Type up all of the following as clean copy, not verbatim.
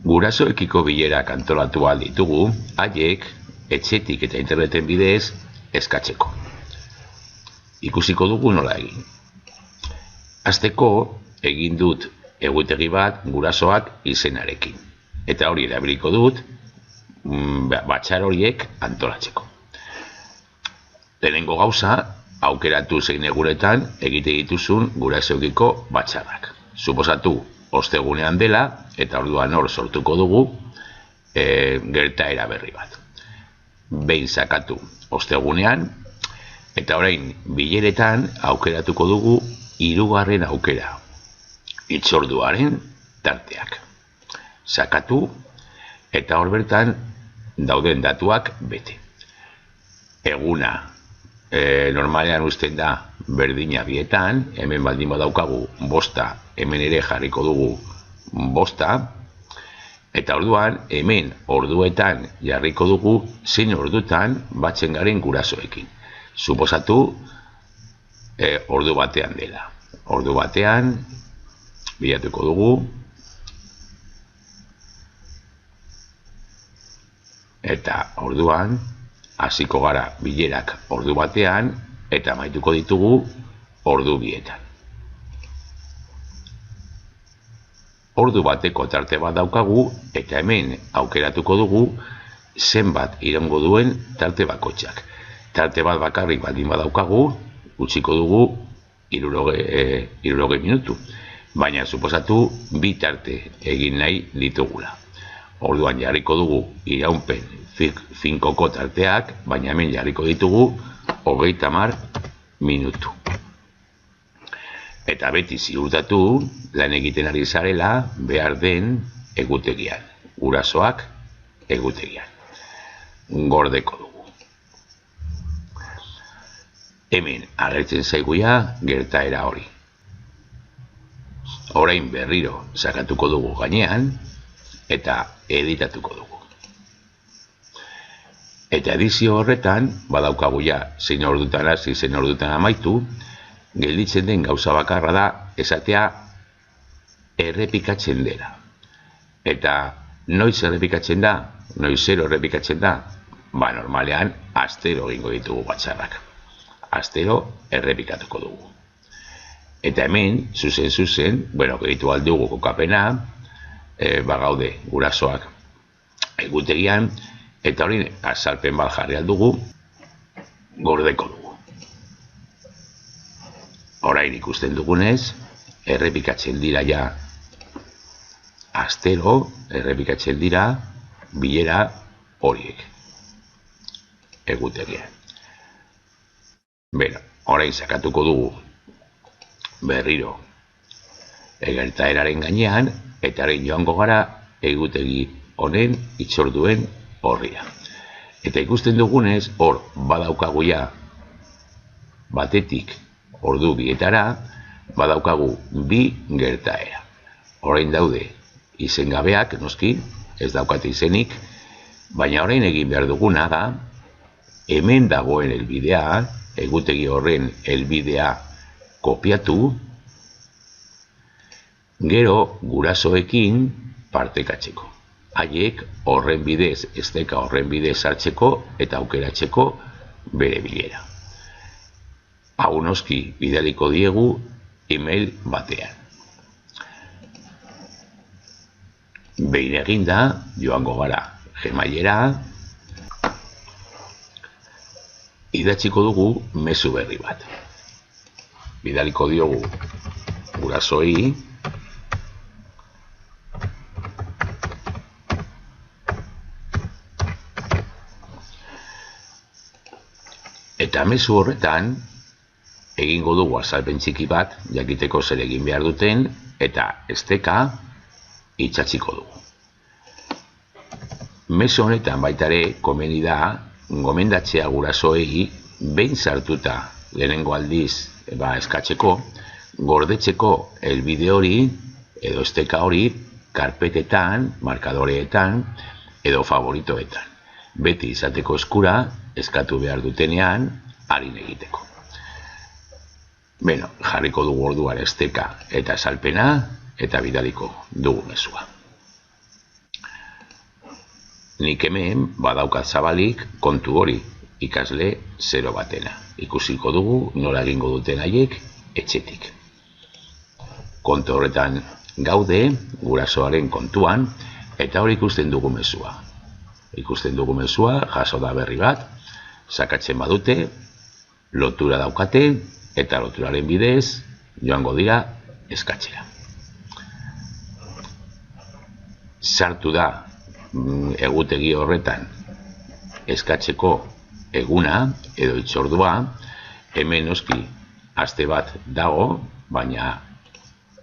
Gurasoekiko bilerak antolatu ahal ditugu, haiek etxetik eta interneten bidez eskatzeko. Ikusiko dugu nola egin. Hasteko egin dut egutegi bat gurasoak izenarekin. Eta hori erabiliko dut batzar horiek antolatzeko. Lehenengo gauza, aukeratu zein egunetan egite dituzun gurasoekiko batzarrak. Suposatu ostegunean dela, eta orduan hor sortuko dugu gertaera berri bat. Behin sakatu ostegunean, eta orain bileretan aukeratuko dugu 3. aukera, hitzorduaren tarteak. Sakatu, eta hor bertan dauden datuak bete. Eguna, normalean uzten da berdina bietan, hemen baldin badaukagu 5, hemen ere jarriko dugu 5, eta orduan hemen orduetan jarriko dugu zein ordutan batzen garen gurasoekin. Suposatu ordu batean dela. Ordu batean bilatuko dugu eta orduan hasiko gara bilerak ordu batean eta amaituko ditugu ordu bietan. Ordu bateko tarte bat daukagu eta hemen aukeratuko dugu zenbat iraungo duen tarte bakoitzak. Tarte bat bakarrik baldin badaukagu, utziko dugu 60 minutu. Baina suposatu 2 tarte egin nahi ditugula. Orduan jarriko dugu iraunpen finkoko tarteak, baina hemen jarriko ditugu 30 minutu. Eta beti ziurtatu lan egiten ari zarela behar den egutegian. Gurasoak egutegian. Gordeko dugu. Hemen agertzen zaiguia gertaera hori. Orain berriro sakatuko dugu gainean eta editatuko dugu. Eta edizio horretan, badaukagu ja zein ordutan hasi, zein ordutan amaitu, gelditzen den gauza bakarra da esatea errepikatzen dela. Eta noiz errepikatzen da, noizero errepikatzen da, normalean astero egingo ditugu batzarrak. Astero errepikatuko dugu. Eta hemen, zuzen, gehitu aldugu kokapena, bagaude gurasoak egutegian, eta hori azalpen bat jarri aldugu, gordeko dugu. Orain ikusten dugunez, errepikatzen dira ja astero, errepikatzen dira bilera horiek egutegian. Orain sakatuko dugu berriro gertaeraren gainean, eta orain joango gara egutegi honen hitzorduen horria. Eta ikusten dugunez, hor badaukagu ja batetik ordu bietara, badaukagu 2 gertaera. Orain daude izengabeak, noski, ez daukate izenik, baina orain egin behar duguna da, hemen dagoen helbidea, egutegi horren helbidea kopiatu, gero gurasoekin partekatzeko. Haiek horren bidez, esteka horren bidez hartzeko eta aukeratzeko bere bilera. Hau noski bidaliko diegu email batean. Behin eginda, joango gara Gmailera, idatziko dugu mezu berri bat. Bidaliko diogu gurasoei, eta mezu horretan egingo dugu azalpen txiki bat, jakiteko zer egin behar duten, eta esteka itxatziko dugu. Mezu honetan baitare komeni da, gomendatzea gurasoei behin sartuta lehenengo aldiz eskatzeko, gordetzeko helbide hori edo esteka hori karpetetan, markadoreetan edo favoritoetan. Beti izateko eskura eskatu behar dutenean harin egiteko. Jarriko dugu orduan esteka eta salpena eta bidaliko dugu mezua. nik hemen badaukat zabalik kontu hori ikasle 0 batena. Ikusiko dugu nola egingo duten haiek etxetik. Kontu horretan gaude gurasoaren kontuan eta hori ikusten dugu mezua. Ikusten dugu mezua, jaso da berri bat, sakatzen badute, lotura daukate eta loturaren bidez joango dira eskatzera. Sartu da egutegi horretan eskatzeko eguna edo hitzordua, hemen noski aste bat dago, baina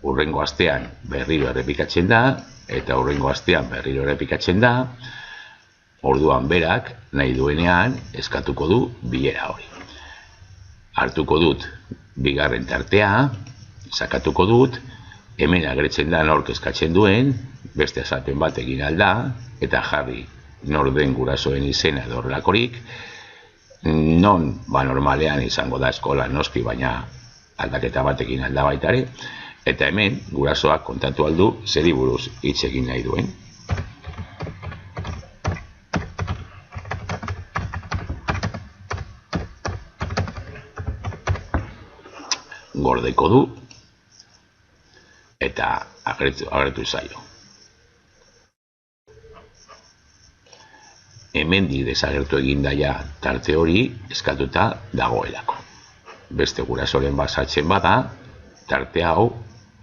hurrengo astean berriro errepikatzen da, eta hurrengo astean berriro errepikatzen da, orduan berak nahi duenean eskatuko du bilera hori. Hartuko dut bigarren tartea, sakatuko dut, hemen agertzen da nork eskatzen duen, beste azalpen bat egin alda, eta jarri nor den gurasoen izena edo horrelakorik, non normalean izango da eskola noski, baina aldaketa batekin alda baitare, eta hemen gurasoak kontatu aldu zeri buruz hitz egin nahi duen. Gordeko du eta agertu zaio. Hemendik desagertu egin daia tarte hori eskatuta dagoelako. Beste gurasoren basatzen bada, tarte hau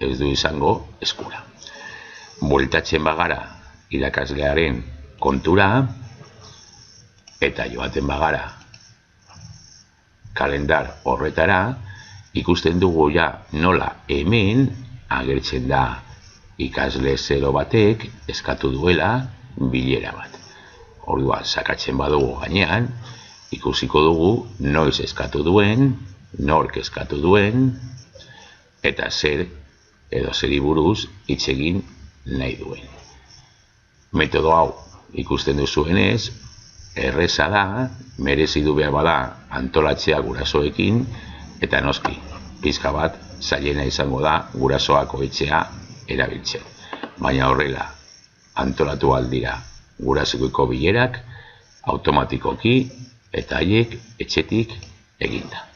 ez du izango eskura. Bueltatzen bagara irakaslearen kontura eta joaten bagara kalendar horretara, ikusten dugu ja nola hemen agertzen da ikasle 0 batek eskatu duela bilera bat. Orduan, sakatzen badugu gainean, ikusiko dugu noiz eskatu duen, nork eskatu duen, eta zer edo zeri buruz hitz egin nahi duen. Metodo hau ikusten duzuenez, erreza da, merezi du behar bada antolatzea gurasoekin, eta noski, pizka bat zailena izango da gurasoak hobetzea erabiltzen. Baina horrela, antolatu aldira gurasoeko bilerak automatikoki eta haiek etxetik eginda.